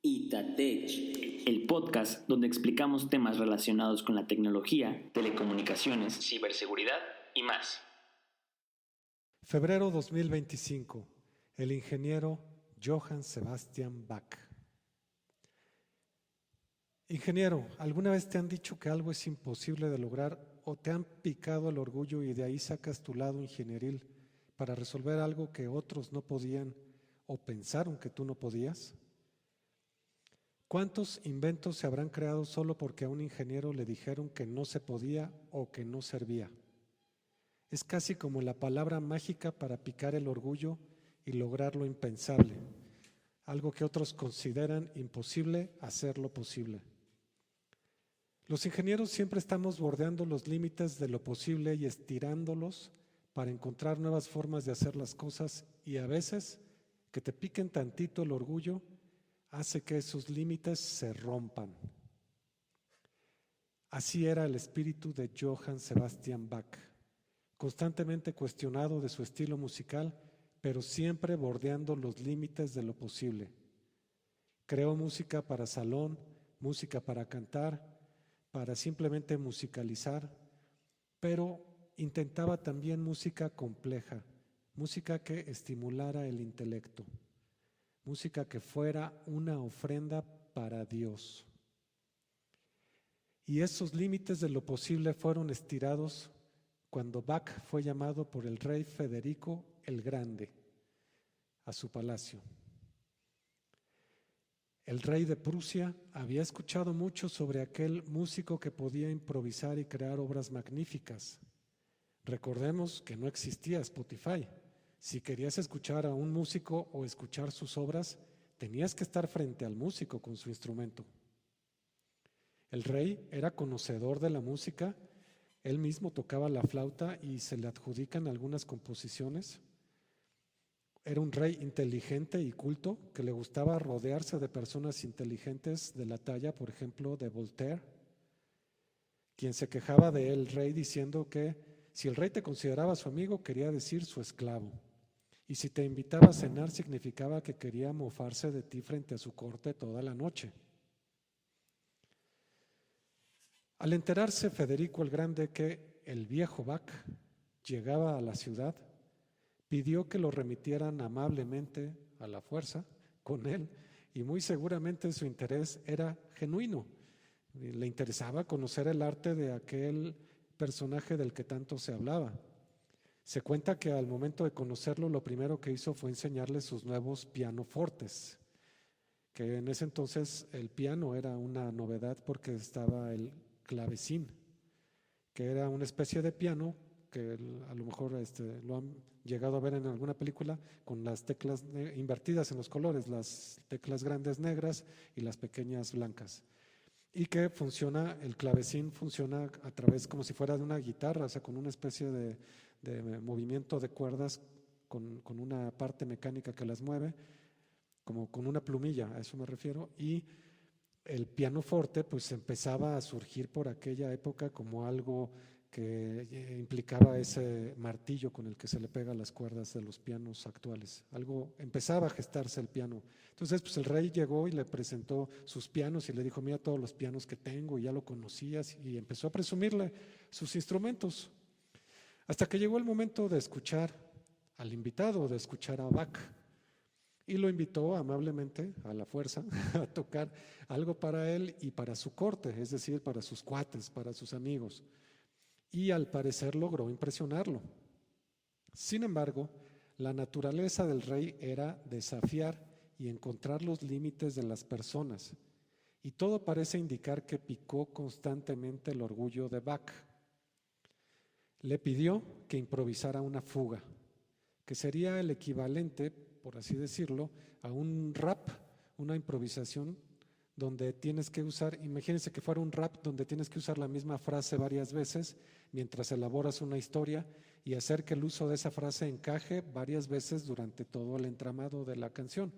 Itatech, el podcast donde explicamos temas relacionados con la tecnología, telecomunicaciones, ciberseguridad y más. Febrero 2025. El ingeniero Johann Sebastian Bach. Ingeniero, ¿alguna vez te han dicho que algo es imposible de lograr o te han picado el orgullo y de ahí sacas tu lado ingenieril para resolver algo que otros no podían o pensaron que tú no podías? ¿Cuántos inventos se habrán creado solo porque a un ingeniero le dijeron que no se podía o que no servía? Es casi como la palabra mágica para picar el orgullo y lograr lo impensable, algo que otros consideran imposible, hacerlo posible. Los ingenieros siempre estamos bordeando los límites de lo posible y estirándolos para encontrar nuevas formas de hacer las cosas, y a veces que te piquen tantito el orgullo hace que esos límites se rompan. Así era el espíritu de Johann Sebastian Bach, constantemente cuestionado de su estilo musical, pero siempre bordeando los límites de lo posible. Creó música para salón, música para cantar, para simplemente musicalizar, pero intentaba también música compleja, música que estimulara el intelecto, música que fuera una ofrenda para Dios. Y esos límites de lo posible fueron estirados cuando Bach fue llamado por el rey Federico el Grande a su palacio. El rey de Prusia había escuchado mucho sobre aquel músico que podía improvisar y crear obras magníficas. Recordemos que no existía Spotify. Si querías escuchar a un músico o escuchar sus obras, tenías que estar frente al músico con su instrumento. El rey era conocedor de la música, él mismo tocaba la flauta y se le adjudican algunas composiciones. Era un rey inteligente y culto que le gustaba rodearse de personas inteligentes de la talla, por ejemplo, de Voltaire, quien se quejaba del rey diciendo que si el rey te consideraba su amigo, quería decir su esclavo. Y si te invitaba a cenar, significaba que quería mofarse de ti frente a su corte toda la noche. Al enterarse Federico el Grande que el viejo Bach llegaba a la ciudad, pidió que lo remitieran amablemente a la fuerza con él, y muy seguramente su interés era genuino. Le interesaba conocer el arte de aquel personaje del que tanto se hablaba. Se cuenta que al momento de conocerlo, lo primero que hizo fue enseñarle sus nuevos pianofortes, que en ese entonces el piano era una novedad porque estaba el clavecín, que era una especie de piano que a lo mejor lo han llegado a ver en alguna película, con las teclas invertidas en los colores, las teclas grandes negras y las pequeñas blancas. Y que funciona, el clavecín funciona a través como si fuera de una guitarra, o sea, con una especie de movimiento de cuerdas con una parte mecánica que las mueve, como con una plumilla, a eso me refiero. Y el pianoforte pues empezaba a surgir por aquella época como algo que implicaba ese martillo con el que se le pega las cuerdas de los pianos actuales. Algo empezaba a gestarse el piano. Entonces pues el rey llegó y le presentó sus pianos y le dijo: mira todos los pianos que tengo, y ya lo conocías, y empezó a presumirle sus instrumentos. Hasta que llegó el momento de escuchar al invitado, de escuchar a Bach, y lo invitó amablemente, a la fuerza, a tocar algo para él y para su corte, es decir, para sus cuates, para sus amigos. Y al parecer logró impresionarlo. Sin embargo, la naturaleza del rey era desafiar y encontrar los límites de las personas, y todo parece indicar que picó constantemente el orgullo de Bach. Le pidió que improvisara una fuga, que sería el equivalente, por así decirlo, a un rap, una improvisación donde tienes que usar, imagínense que fuera un rap donde tienes que usar la misma frase varias veces mientras elaboras una historia y hacer que el uso de esa frase encaje varias veces durante todo el entramado de la canción.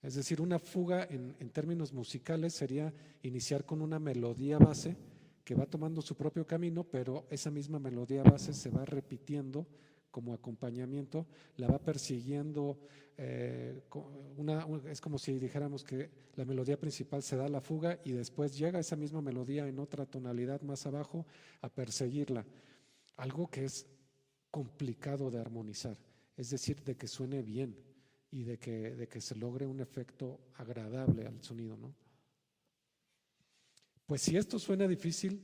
Es decir, una fuga en términos musicales sería iniciar con una melodía base que va tomando su propio camino, pero esa misma melodía base se va repitiendo como acompañamiento, la va persiguiendo. Es como si dijéramos que la melodía principal se da la fuga y después llega esa misma melodía en otra tonalidad más abajo a perseguirla. Algo que es complicado de armonizar, es decir, de que suene bien y de que se logre un efecto agradable al sonido, ¿no? Pues si esto suena difícil,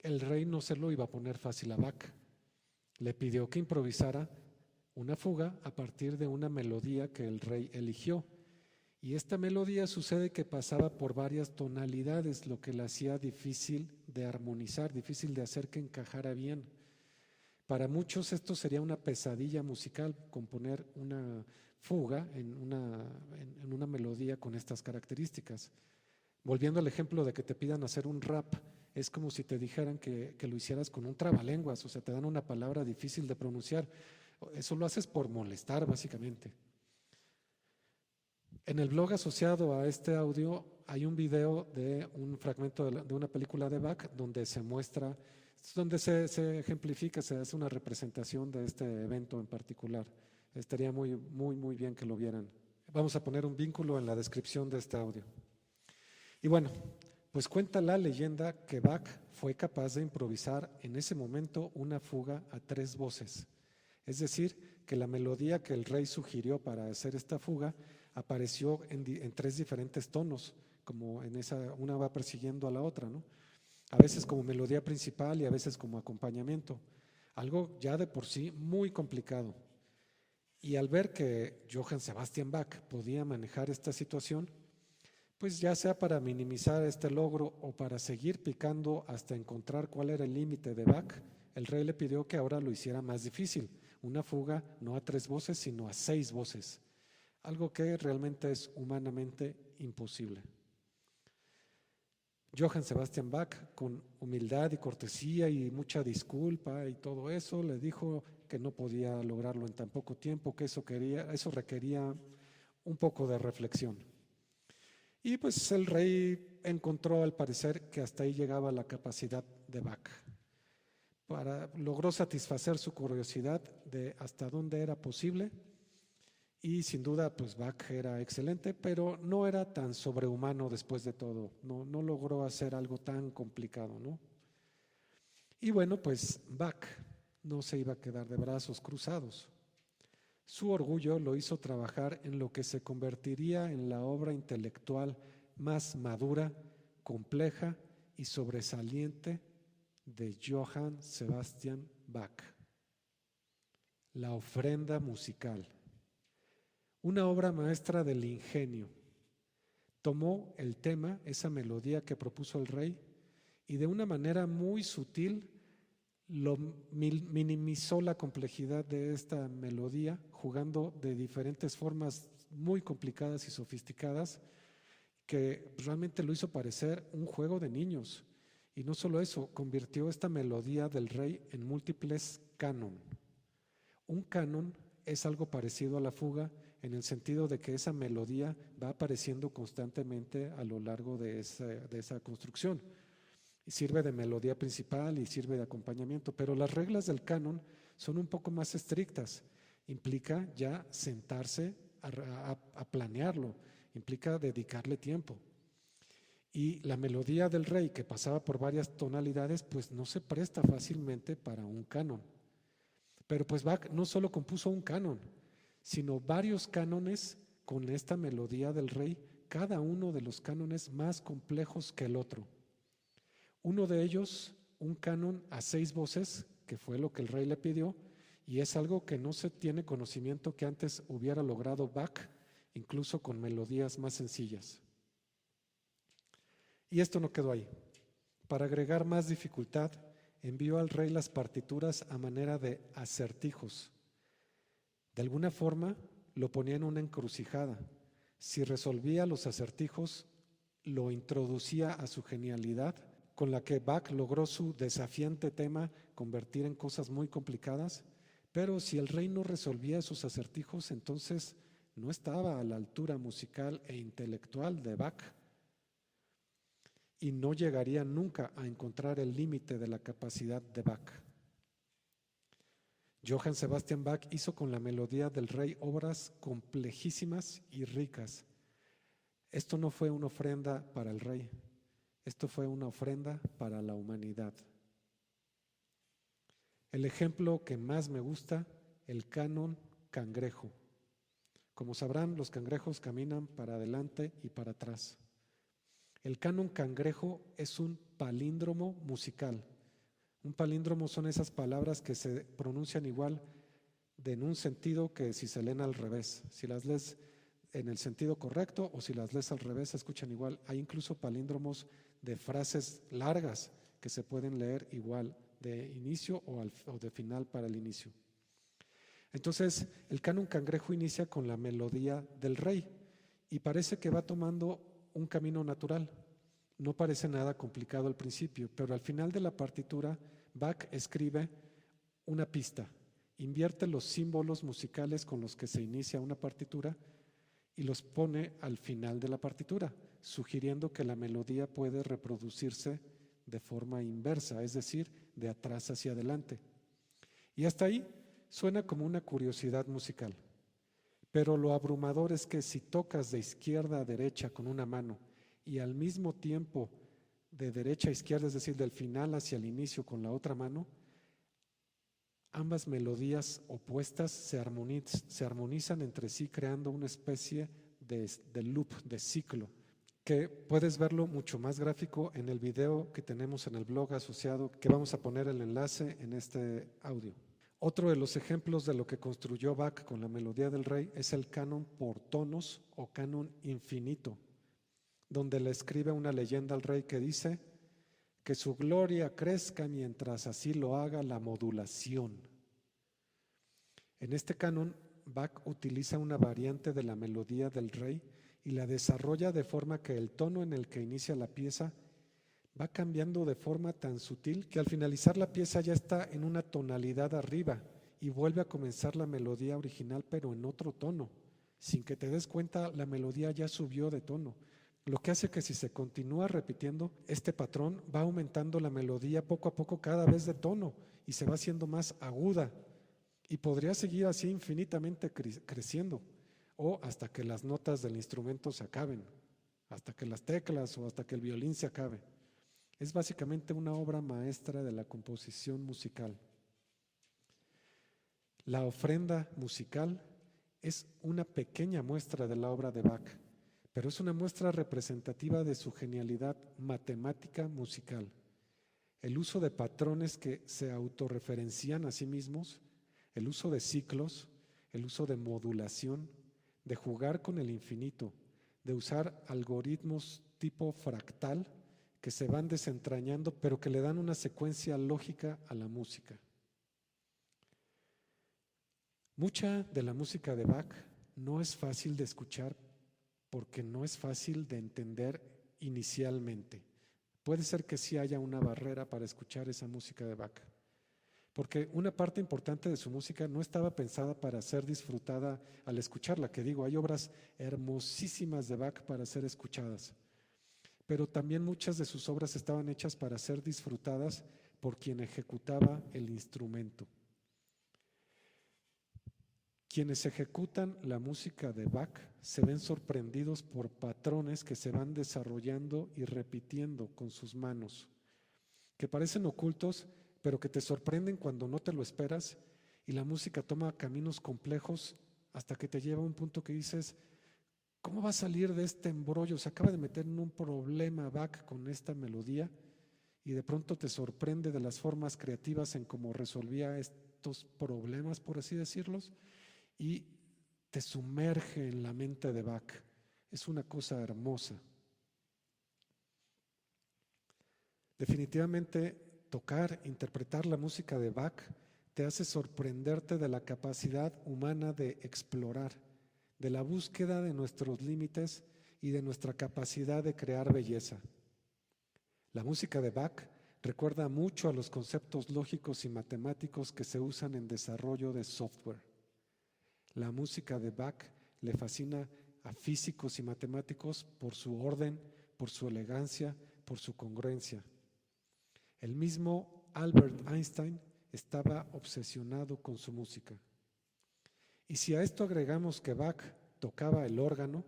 el rey no se lo iba a poner fácil a Bach. Le pidió que improvisara una fuga a partir de una melodía que el rey eligió. Y esta melodía sucede que pasaba por varias tonalidades, lo que la hacía difícil de armonizar, difícil de hacer que encajara bien. Para muchos esto sería una pesadilla musical, componer una fuga en una melodía con estas características. Volviendo al ejemplo de que te pidan hacer un rap, es como si te dijeran que lo hicieras con un trabalenguas, o sea, te dan una palabra difícil de pronunciar. Eso lo haces por molestar, básicamente. En el blog asociado a este audio hay un video de un fragmento de una película de Bach donde se muestra, donde se ejemplifica, se hace una representación de este evento en particular. Estaría muy, muy, muy bien que lo vieran. Vamos a poner un vínculo en la descripción de este audio. Y bueno, pues cuenta la leyenda que Bach fue capaz de improvisar en ese momento una fuga a 3 voces. Es decir, que la melodía que el rey sugirió para hacer esta fuga apareció en 3 diferentes tonos, como una va persiguiendo a la otra, ¿no? A veces como melodía principal y a veces como acompañamiento. Algo ya de por sí muy complicado. Y al ver que Johann Sebastian Bach podía manejar esta situación, pues ya sea para minimizar este logro o para seguir picando hasta encontrar cuál era el límite de Bach, el rey le pidió que ahora lo hiciera más difícil, una fuga no a 3 voces, sino a 6 voces, algo que realmente es humanamente imposible. Johann Sebastian Bach, con humildad y cortesía y mucha disculpa y todo eso, le dijo que no podía lograrlo en tan poco tiempo, que eso requería un poco de reflexión. Y pues el rey encontró al parecer que hasta ahí llegaba la capacidad de Bach. Logró satisfacer su curiosidad de hasta dónde era posible y sin duda pues Bach era excelente, pero no era tan sobrehumano después de todo, no logró hacer algo tan complicado, ¿no? Y bueno, pues Bach no se iba a quedar de brazos cruzados. Su orgullo lo hizo trabajar en lo que se convertiría en la obra intelectual más madura, compleja y sobresaliente de Johann Sebastian Bach. La ofrenda musical. Una obra maestra del ingenio. Tomó el tema, esa melodía que propuso el rey, y de una manera muy sutil minimizó la complejidad de esta melodía, jugando de diferentes formas muy complicadas y sofisticadas, que realmente lo hizo parecer un juego de niños. Y no solo eso, convirtió esta melodía del rey en múltiples canon. Un canon es algo parecido a la fuga en el sentido de que esa melodía va apareciendo constantemente a lo largo de esa construcción. Y sirve de melodía principal y sirve de acompañamiento, pero las reglas del canon son un poco más estrictas. Implica ya sentarse a planearlo, implica dedicarle tiempo. Y la melodía del rey, que pasaba por varias tonalidades, pues no se presta fácilmente para un canon. Pero pues Bach no solo compuso un canon, sino varios cánones con esta melodía del rey, cada uno de los cánones más complejos que el otro. Uno de ellos, un canon a 6 voces, que fue lo que el rey le pidió, y es algo que no se tiene conocimiento que antes hubiera logrado Bach, incluso con melodías más sencillas. Y esto no quedó ahí. Para agregar más dificultad, envió al rey las partituras a manera de acertijos. De alguna forma, lo ponía en una encrucijada. Si resolvía los acertijos, lo introducía a su genialidad, con la que Bach logró su desafiante tema convertir en cosas muy complicadas, pero si el rey no resolvía esos acertijos, entonces no estaba a la altura musical e intelectual de Bach y no llegaría nunca a encontrar el límite de la capacidad de Bach. Johann Sebastian Bach hizo con la melodía del Rey obras complejísimas y ricas. Esto no fue una ofrenda para el Rey, esto fue una ofrenda para la humanidad. El ejemplo que más me gusta, el canon cangrejo. Como sabrán, los cangrejos caminan para adelante y para atrás. El canon cangrejo es un palíndromo musical. Un palíndromo son esas palabras que se pronuncian igual en un sentido que si se leen al revés. Si las lees en el sentido correcto o si las lees al revés se escuchan igual. Hay incluso palíndromos de frases largas que se pueden leer igual de inicio o de final para el inicio. Entonces, el canon cangrejo inicia con la melodía del Rey y parece que va tomando un camino natural. No parece nada complicado al principio, pero al final de la partitura, Bach escribe una pista, invierte los símbolos musicales con los que se inicia una partitura y los pone al final de la partitura, sugiriendo que la melodía puede reproducirse de forma inversa, es decir, de atrás hacia adelante. Y hasta ahí suena como una curiosidad musical. Pero lo abrumador es que si tocas de izquierda a derecha con una mano y al mismo tiempo de derecha a izquierda, es decir, del final hacia el inicio con la otra mano, ambas melodías opuestas se armonizan entre sí creando una especie de loop, de ciclo, que puedes verlo mucho más gráfico en el video que tenemos en el blog asociado, que vamos a poner el enlace en este audio. Otro de los ejemplos de lo que construyó Bach con la melodía del Rey es el canon por tonos o canon infinito, donde le escribe una leyenda al Rey que dice que su gloria crezca mientras así lo haga la modulación. En este canon, Bach utiliza una variante de la melodía del Rey y la desarrolla de forma que el tono en el que inicia la pieza va cambiando de forma tan sutil que al finalizar la pieza ya está en una tonalidad arriba y vuelve a comenzar la melodía original pero en otro tono. Sin que te des cuenta, la melodía ya subió de tono, lo que hace que si se continúa repitiendo este patrón va aumentando la melodía poco a poco cada vez de tono y se va haciendo más aguda y podría seguir así infinitamente creciendo o hasta que las notas del instrumento se acaben, hasta que las teclas o hasta que el violín se acabe. Es básicamente una obra maestra de la composición musical. La ofrenda musical es una pequeña muestra de la obra de Bach, pero es una muestra representativa de su genialidad matemática musical. El uso de patrones que se autorreferencian a sí mismos, el uso de ciclos, el uso de modulación, de jugar con el infinito, de usar algoritmos tipo fractal que se van desentrañando, pero que le dan una secuencia lógica a la música. Mucha de la música de Bach no es fácil de escuchar porque no es fácil de entender inicialmente. Puede ser que sí haya una barrera para escuchar esa música de Bach, porque una parte importante de su música no estaba pensada para ser disfrutada al escucharla, que digo, hay obras hermosísimas de Bach para ser escuchadas, pero también muchas de sus obras estaban hechas para ser disfrutadas por quien ejecutaba el instrumento. Quienes ejecutan la música de Bach se ven sorprendidos por patrones que se van desarrollando y repitiendo con sus manos, que parecen ocultos, pero que te sorprenden cuando no te lo esperas, y la música toma caminos complejos hasta que te lleva a un punto que dices, ¿cómo va a salir de este embrollo? Se acaba de meter en un problema Bach con esta melodía y de pronto te sorprende de las formas creativas en cómo resolvía estos problemas, por así decirlos, y te sumerge en la mente de Bach. Es una cosa hermosa. Definitivamente, tocar, interpretar la música de Bach te hace sorprenderte de la capacidad humana de explorar, de la búsqueda de nuestros límites y de nuestra capacidad de crear belleza. La música de Bach recuerda mucho a los conceptos lógicos y matemáticos que se usan en desarrollo de software. La música de Bach le fascina a físicos y matemáticos por su orden, por su elegancia, por su congruencia. El mismo Albert Einstein estaba obsesionado con su música. Y si a esto agregamos que Bach tocaba el órgano,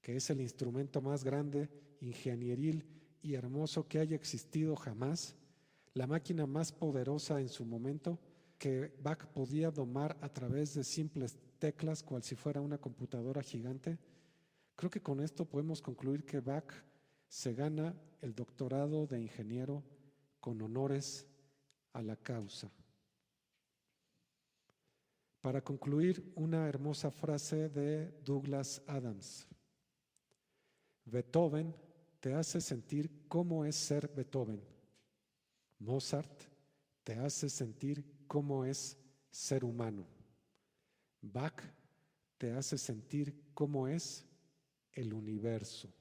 que es el instrumento más grande, ingenieril y hermoso que haya existido jamás, la máquina más poderosa en su momento, que Bach podía domar a través de simples teclas, cual si fuera una computadora gigante, creo que con esto podemos concluir que Bach se gana el doctorado de ingeniero con honores a la causa. Para concluir, una hermosa frase de Douglas Adams. Beethoven te hace sentir cómo es ser Beethoven. Mozart te hace sentir cómo es ser humano. Bach te hace sentir cómo es el universo.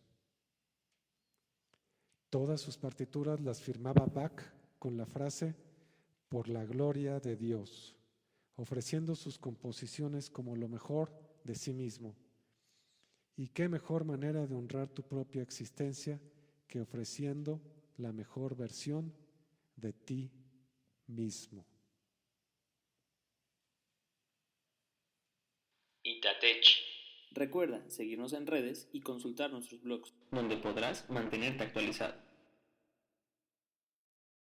Todas sus partituras las firmaba Bach con la frase por la gloria de Dios, ofreciendo sus composiciones como lo mejor de sí mismo. Y qué mejor manera de honrar tu propia existencia que ofreciendo la mejor versión de ti mismo. Itatech. Recuerda seguirnos en redes y consultar nuestros blogs, donde podrás mantenerte actualizado.